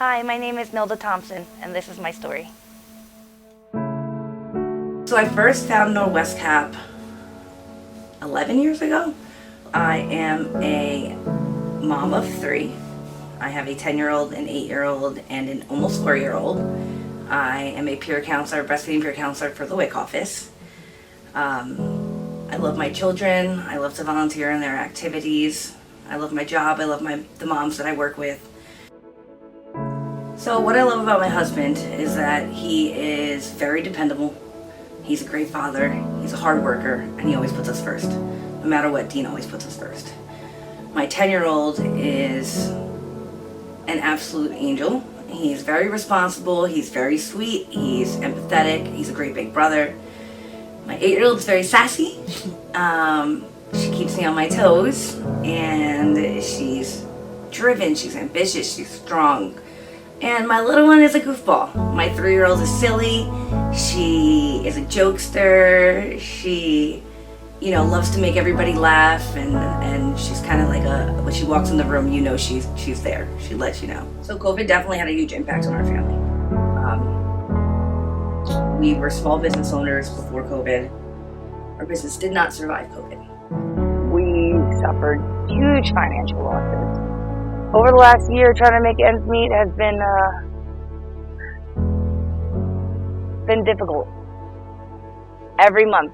Hi, my name is Nilda Thompson, and this is my story. So I first found Norwest Cap 11 years ago. I am a mom of 3. I have a 10-year-old, an 8-year-old, and an almost 4-year-old. I am a peer counselor, breastfeeding peer counselor for the WIC office. I love my children. I love to volunteer in their activities. I love my job. I love the moms that I work with. So what I love about my husband is that he is very dependable. He's a great father. He's a hard worker, and he always puts us first. No matter what, Dean always puts us first. My 10-year-old is an absolute angel. He's very responsible. He's very sweet. He's empathetic. He's a great big brother. My 8-year-old is very sassy. She keeps me on my toes, and she's driven. She's ambitious. She's strong. And my little one is a goofball. My 3-year-old is silly. She is a jokester. She, loves to make everybody laugh, and she's kind of like when she walks in the room, she's there. She lets you know. So COVID definitely had a huge impact on our family. We were small business owners before COVID. Our business did not survive COVID. We suffered huge financial losses. Over the last year, trying to make ends meet has been difficult. Every month.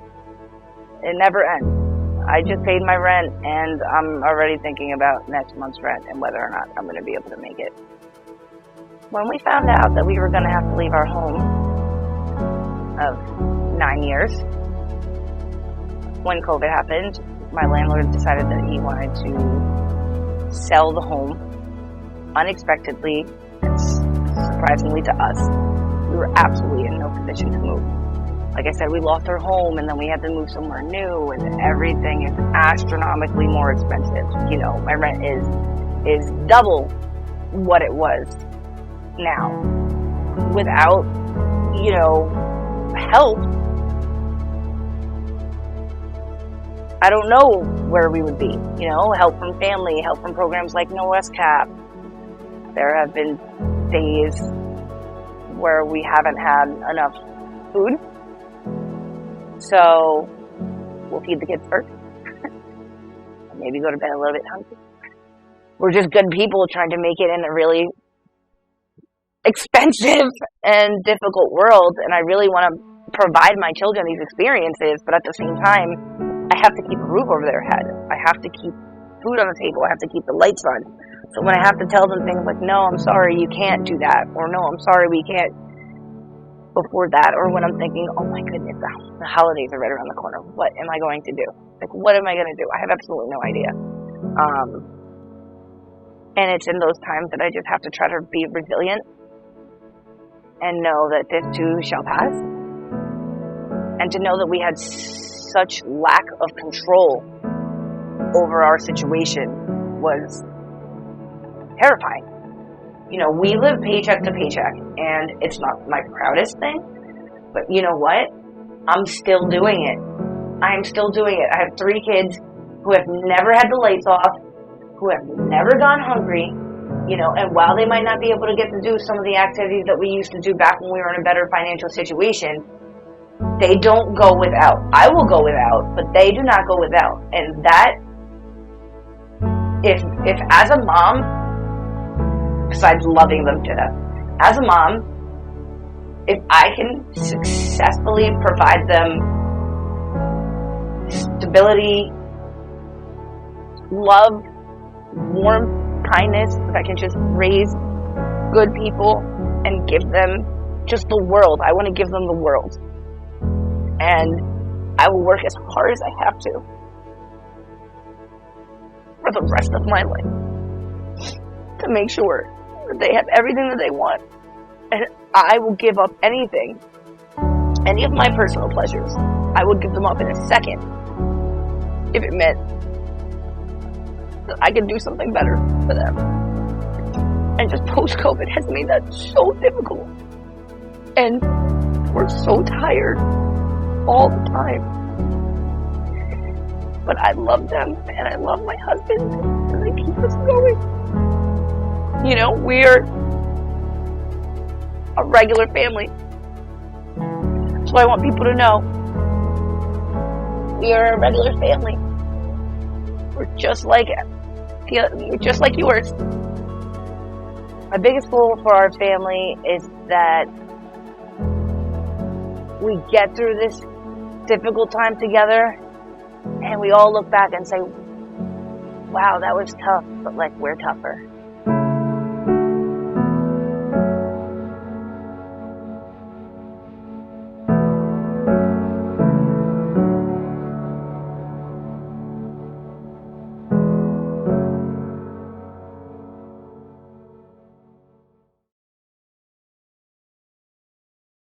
It never ends. I just paid my rent, and I'm already thinking about next month's rent and whether or not I'm going to be able to make it. When we found out that we were going to have to leave our home of 9 years, when COVID happened, my landlord decided that he wanted to sell the home unexpectedly and surprisingly to us. We were absolutely in no position to move. Like I said, we lost our home, and then we had to move somewhere new, and everything is astronomically more expensive. My rent is double what it was now. Without, help, I don't know where we would be. Help from family, help from programs like Norwest Cap. There have been days where we haven't had enough food. So we'll feed the kids first. Maybe go to bed a little bit hungry. We're just good people trying to make it in a really expensive and difficult world. And I really want to provide my children these experiences, but at the same time, I have to keep a roof over their head. I have to keep food on the table. I have to keep the lights on. So when I have to tell them things like, no, I'm sorry, you can't do that, or no, I'm sorry, we can't afford that, or when I'm thinking, oh my goodness, the holidays are right around the corner, what am I going to do? What am I going to do? I have absolutely no idea. And it's in those times that I just have to try to be resilient and know that this too shall pass. And to know that we had such lack of control over our situation was terrifying. We live paycheck to paycheck, and it's not my proudest thing, but you know what? I'm still doing it. I'm still doing it. I have 3 kids who have never had the lights off, who have never gone hungry, and while they might not be able to get to do some of the activities that we used to do back when we were in a better financial situation, they don't go without. I will go without, but they do not go without. And that, if as a mom, besides loving them to death, as a mom, if I can successfully provide them stability, love, warmth, kindness, if I can just raise good people and give them just the world, I want to give them the world. And I will work as hard as I have to for the rest of my life to make sure that they have everything that they want. And I will give up anything, any of my personal pleasures, I would give them up in a second if it meant that I could do something better for them. And just post-COVID has made that so difficult. And we're so tired all the time. But I love them, and I love my husband, and they keep us going. a regular family. So I want people to know we are a regular family. We're just like yours. My biggest goal for our family is that we get through this difficult time together and we all look back and say, wow, that was tough, but like we're tougher.